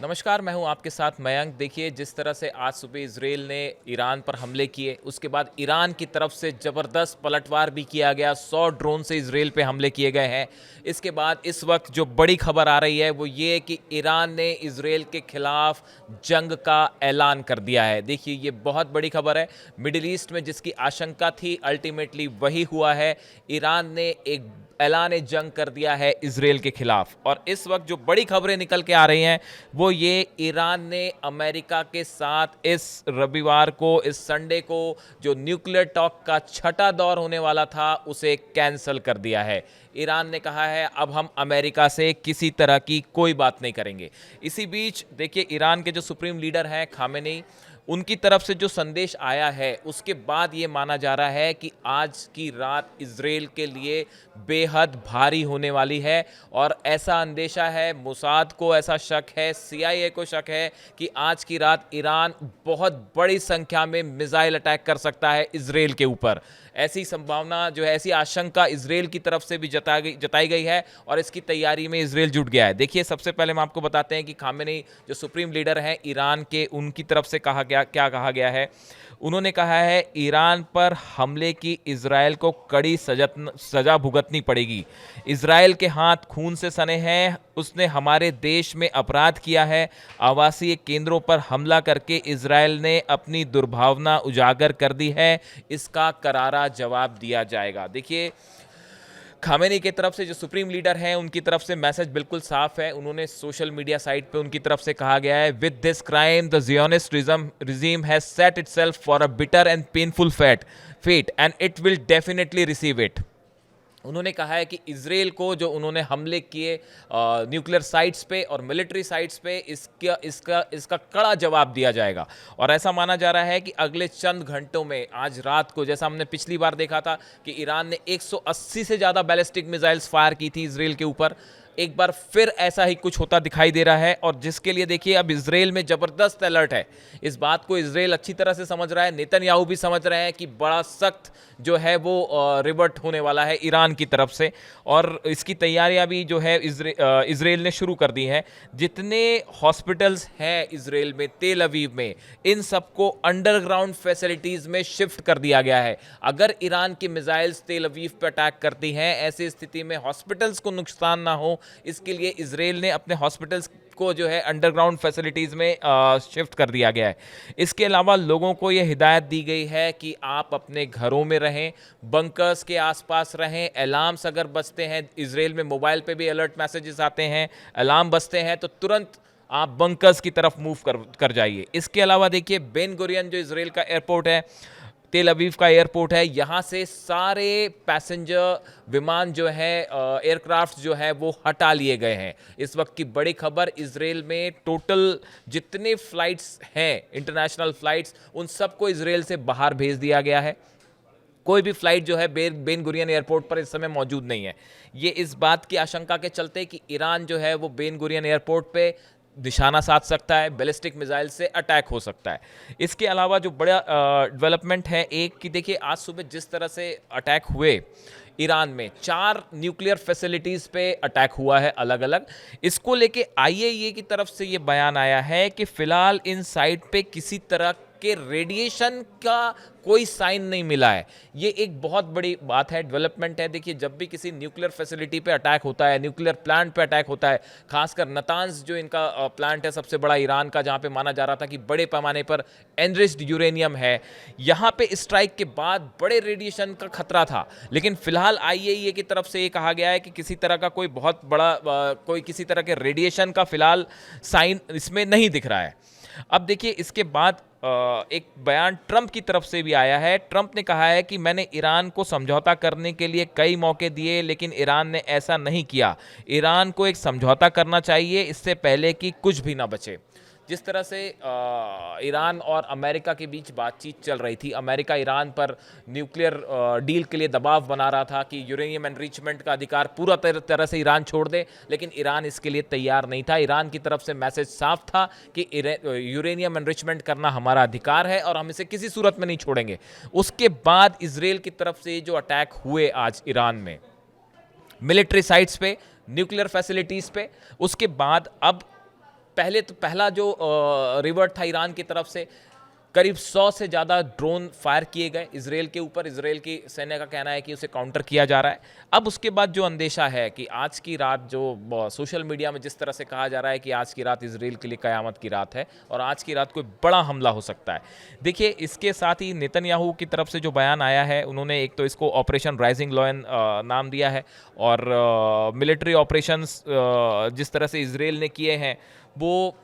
नमस्कार, मैं हूं आपके साथ मयंक। देखिए, जिस तरह से आज सुबह इजराइल ने ईरान पर हमले किए, उसके बाद ईरान की तरफ से ज़बरदस्त पलटवार भी किया गया। 100 ड्रोन से इजराइल पे हमले किए गए हैं। इसके बाद इस वक्त जो बड़ी खबर आ रही है वो ये कि ईरान ने इजराइल के खिलाफ जंग का ऐलान कर दिया है। देखिए, ये बहुत बड़ी खबर है। मिडिल ईस्ट में जिसकी आशंका थी, अल्टीमेटली वही हुआ है। ईरान ने एक ऐलान जंग कर दिया है इजराइल के खिलाफ। और इस वक्त जो बड़ी खबरें निकल के आ रही हैं वो ये, ईरान ने अमेरिका के साथ इस रविवार को, इस संडे को, जो न्यूक्लियर टॉक का छठा दौर होने वाला था उसे कैंसिल कर दिया है। ईरान ने कहा है अब हम अमेरिका से किसी तरह की कोई बात नहीं करेंगे। इसी बीच देखिए, ईरान के जो सुप्रीम लीडर हैं खामेनी, उनकी तरफ से जो संदेश आया है उसके बाद ये माना जा रहा है कि आज की रात इजराइल के लिए बेहद भारी होने वाली है। और ऐसा अंदेशा है, मोसाद को ऐसा शक है, CIA को शक है कि आज की रात ईरान बहुत बड़ी संख्या में मिसाइल अटैक कर सकता है इजराइल के ऊपर। ऐसी संभावना जो है, ऐसी आशंका इजराइल की तरफ से भी जताई गई है और इसकी तैयारी में इजराइल जुट गया है। देखिए, सबसे पहले हम आपको बताते हैं कि खामेनी जो सुप्रीम लीडर हैं ईरान के, उनकी तरफ से क्या कहा गया है। उन्होंने कहा है ईरान पर हमले की इजराइल को कड़ी सजा भुगतनी पड़ेगी। इजराइल के हाथ खून से सने हैं, उसने हमारे देश में अपराध किया है। आवासीय केंद्रों पर हमला करके इजराइल ने अपनी दुर्भावना उजागर कर दी है। इसका करारा जवाब दिया जाएगा। देखिए, खामेनी की तरफ से जो सुप्रीम लीडर हैं उनकी तरफ से मैसेज बिल्कुल साफ है। उन्होंने सोशल मीडिया साइट पे उनकी तरफ से कहा गया है, with this crime the Zionist regime has set itself for a bitter and painful fate and it will definitely receive it. उन्होंने कहा है कि इजराइल को जो उन्होंने हमले किए न्यूक्लियर साइट्स पे और मिलिट्री साइट्स पे, इसका कड़ा जवाब दिया जाएगा। और ऐसा माना जा रहा है कि अगले चंद घंटों में, आज रात को, जैसा हमने पिछली बार देखा था कि ईरान ने 180 से ज़्यादा बैलिस्टिक मिसाइल्स फायर की थी इजराइल के ऊपर, एक बार फिर ऐसा ही कुछ होता दिखाई दे रहा है। और जिसके लिए देखिए अब इजराइल में ज़बरदस्त अलर्ट है। इस बात को इजराइल अच्छी तरह से समझ रहा है, नेतन्याहू भी समझ रहे हैं कि बड़ा सख्त जो है वो रिवर्ट होने वाला है ईरान की तरफ से। और इसकी तैयारियां भी जो है इजराइल ने शुरू कर दी हैं। जितने हॉस्पिटल्स हैं इजराइल में, तेल अवीव में, इन सबको अंडरग्राउंड फैसिलिटीज़ में शिफ्ट कर दिया गया है। अगर ईरान की मिसाइल्स तेल अवीव पर अटैक करती हैं, ऐसी स्थिति में हॉस्पिटल्स को नुकसान ना हो, इसके लिए इजराइल ने अपने हॉस्पिटल्स को जो है अंडरग्राउंड फैसिलिटीज़ में शिफ्ट कर दिया गया है। इसके अलावा लोगों को यह हिदायत दी गई है कि आप अपने घरों में रहें, बंकर्स के आसपास रहें। अलार्म्स अगर बजते हैं, इजराइल में मोबाइल पे भी अलर्ट मैसेजेस आते हैं, अलार्म बजते हैं तो तुरंत आप बंकर्स की तरफ मूव कर जाइए। इसके अलावा देखिए, बेन गुरियन जो इजराइल का एयरपोर्ट है, तेल अवीव का एयरपोर्ट है, यहाँ से सारे पैसेंजर विमान जो है, एयरक्राफ्ट जो है वो हटा लिए गए हैं। इस वक्त की बड़ी खबर, इजराइल में टोटल जितने फ्लाइट्स हैं, इंटरनेशनल फ्लाइट्स, उन सबको इजराइल से बाहर भेज दिया गया है। कोई भी फ्लाइट जो है बेन गुरियन एयरपोर्ट पर इस समय मौजूद नहीं है। ये इस बात की आशंका के चलते कि ईरान जो है वो बेन गुरियन एयरपोर्ट पे निशाना साध सकता है, बैलिस्टिक मिसाइल से अटैक हो सकता है। इसके अलावा जो बड़ा डेवलपमेंट है एक, कि देखिए आज सुबह जिस तरह से अटैक हुए ईरान में, 4 न्यूक्लियर फैसिलिटीज़ पे अटैक हुआ है अलग अलग। इसको लेके IAEA की तरफ से ये बयान आया है कि फ़िलहाल इन साइट पे किसी तरह के रेडिएशन का कोई साइन नहीं मिला है। ये एक बहुत बड़ी बात है, डेवलपमेंट है। देखिए, जब भी किसी न्यूक्लियर फैसिलिटी पे अटैक होता है, न्यूक्लियर प्लांट पे अटैक होता है, खासकर नतांज जो इनका प्लांट है सबसे बड़ा ईरान का, जहाँ पे माना जा रहा था कि बड़े पैमाने पर एनरिच्ड यूरेनियम है, यहाँ पे स्ट्राइक के बाद बड़े रेडिएशन का खतरा था। लेकिन फिलहाल IAEA की तरफ से ये कहा गया है कि किसी तरह का कोई बहुत बड़ा कोई किसी तरह के रेडिएशन का फिलहाल साइन इसमें नहीं दिख रहा है। अब देखिए, इसके बाद एक बयान ट्रंप की तरफ से भी आया है। ट्रंप ने कहा है कि मैंने ईरान को समझौता करने के लिए कई मौके दिए, लेकिन ईरान ने ऐसा नहीं किया। ईरान को एक समझौता करना चाहिए इससे पहले कि कुछ भी ना बचे। जिस तरह से ईरान और अमेरिका के बीच बातचीत चल रही थी, अमेरिका ईरान पर न्यूक्लियर डील के लिए दबाव बना रहा था कि यूरेनियम एनरिचमेंट का अधिकार पूरा तरह से ईरान छोड़ दे, लेकिन ईरान इसके लिए तैयार नहीं था। ईरान की तरफ से मैसेज साफ था कि यूरेनियम एनरिचमेंट करना हमारा अधिकार है और हम इसे किसी सूरत में नहीं छोड़ेंगे। उसके बाद इजराइल की तरफ से जो अटैक हुए आज ईरान में, मिलिट्री साइट्स पे, न्यूक्लियर फैसिलिटीज़ पे, उसके बाद अब पहला जो रिवर्ट था ईरान की तरफ से, करीब 100 से ज़्यादा ड्रोन फायर किए गए इजराइल के ऊपर। इजराइल की सैन्य का कहना है कि उसे काउंटर किया जा रहा है। अब उसके बाद जो अंदेशा है कि आज की रात, जो सोशल मीडिया में जिस तरह से कहा जा रहा है कि आज की रात इजराइल के लिए कयामत की रात है और आज की रात कोई बड़ा हमला हो सकता है। देखिए, इसके साथ ही नेतन्याहू की तरफ से जो बयान आया है, उन्होंने एक तो इसको ऑपरेशन राइजिंग लॉयन नाम दिया है, और मिलिट्री ऑपरेशंस जिस तरह से इजराइल ने किए हैं, वो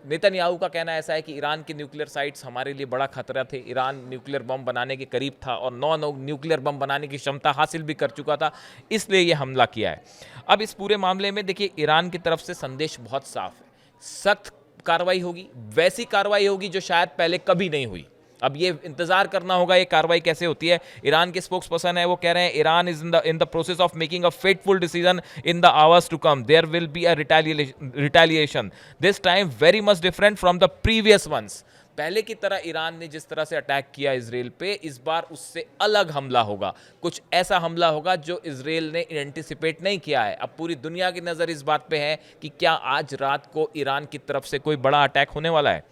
नेतन्याहू का कहना ऐसा है कि ईरान के न्यूक्लियर साइट्स हमारे लिए बड़ा खतरा थे। ईरान न्यूक्लियर बम बनाने के करीब था और न्यूक्लियर बम बनाने की क्षमता हासिल भी कर चुका था, इसलिए ये हमला किया है। अब इस पूरे मामले में देखिए, ईरान की तरफ से संदेश बहुत साफ है, सख्त कार्रवाई होगी, वैसी कार्रवाई होगी जो शायद पहले कभी नहीं हुई। अब ये इंतजार करना होगा ये कार्रवाई कैसे होती है। ईरान के स्पोक्स पर्सन है, वो कह रहे हैं Iran is in the process of making a fateful decision in the hours to come. There will be a retaliation this time very much different from the previous ones. पहले की तरह Iran ने जिस तरह से अटैक किया Israel पे, इस बार उससे अलग हमला होगा। कुछ ऐसा हमला होगा जो इजराइल ने एंटिसिपेट नहीं किया है। अब पूरी दुनिया की नज़र इस बात पे है कि क्या आज रात को ईरान की तरफ से कोई बड़ा अटैक होने वाला है।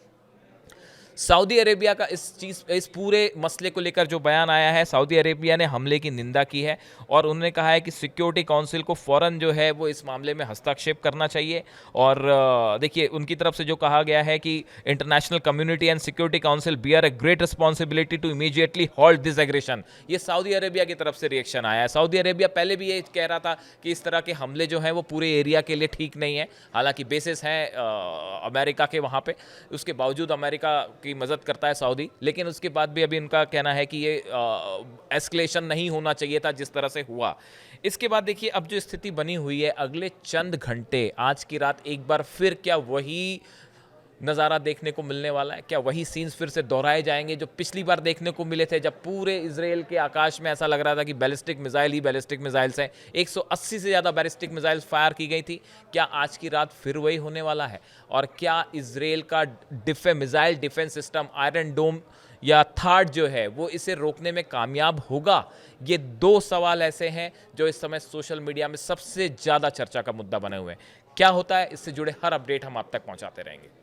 सऊदी अरेबिया का इस पूरे मसले को लेकर जो बयान आया है, सऊदी अरेबिया ने हमले की निंदा की है और उन्होंने कहा है कि सिक्योरिटी काउंसिल को फ़ौरन जो है वो इस मामले में हस्तक्षेप करना चाहिए। और देखिए, उनकी तरफ से जो कहा गया है कि international community and security council bear a great responsibility to immediately halt this aggression. ये सऊदी अरेबिया की तरफ से रिएक्शन आया है। सऊदी अरेबिया पहले भी ये कह रहा था कि इस तरह के हमले जो हैं वो पूरे एरिया के लिए ठीक नहीं है। हालांकि बेसिस हैं अमेरिका के वहाँ पे, उसके बावजूद अमेरिका की मदद करता है सऊदी, लेकिन उसके बाद भी अभी उनका कहना है कि ये एस्केलेशन नहीं होना चाहिए था जिस तरह से हुआ। इसके बाद देखिए, अब जो स्थिति बनी हुई है, अगले चंद घंटे, आज की रात एक बार फिर क्या वही नज़ारा देखने को मिलने वाला है? क्या वही सीन्स फिर से दोहराए जाएंगे जो पिछली बार देखने को मिले थे, जब पूरे इजराइल के आकाश में ऐसा लग रहा था कि बैलिस्टिक मिसाइल ही बैलिस्टिक मिसाइल्स हैं? 180 से ज़्यादा बैलिस्टिक मिसाइल्स फायर की गई थी। क्या आज की रात फिर वही होने वाला है? और क्या इजराइल का मिसाइल डिफेंस सिस्टम आयरन डोम या थार्ड जो है वो इसे रोकने में कामयाब होगा? ये दो सवाल ऐसे हैं जो इस समय सोशल मीडिया में सबसे ज़्यादा चर्चा का मुद्दा बने हुए हैं। क्या होता है, इससे जुड़े हर अपडेट हम आप तक पहुँचाते रहेंगे।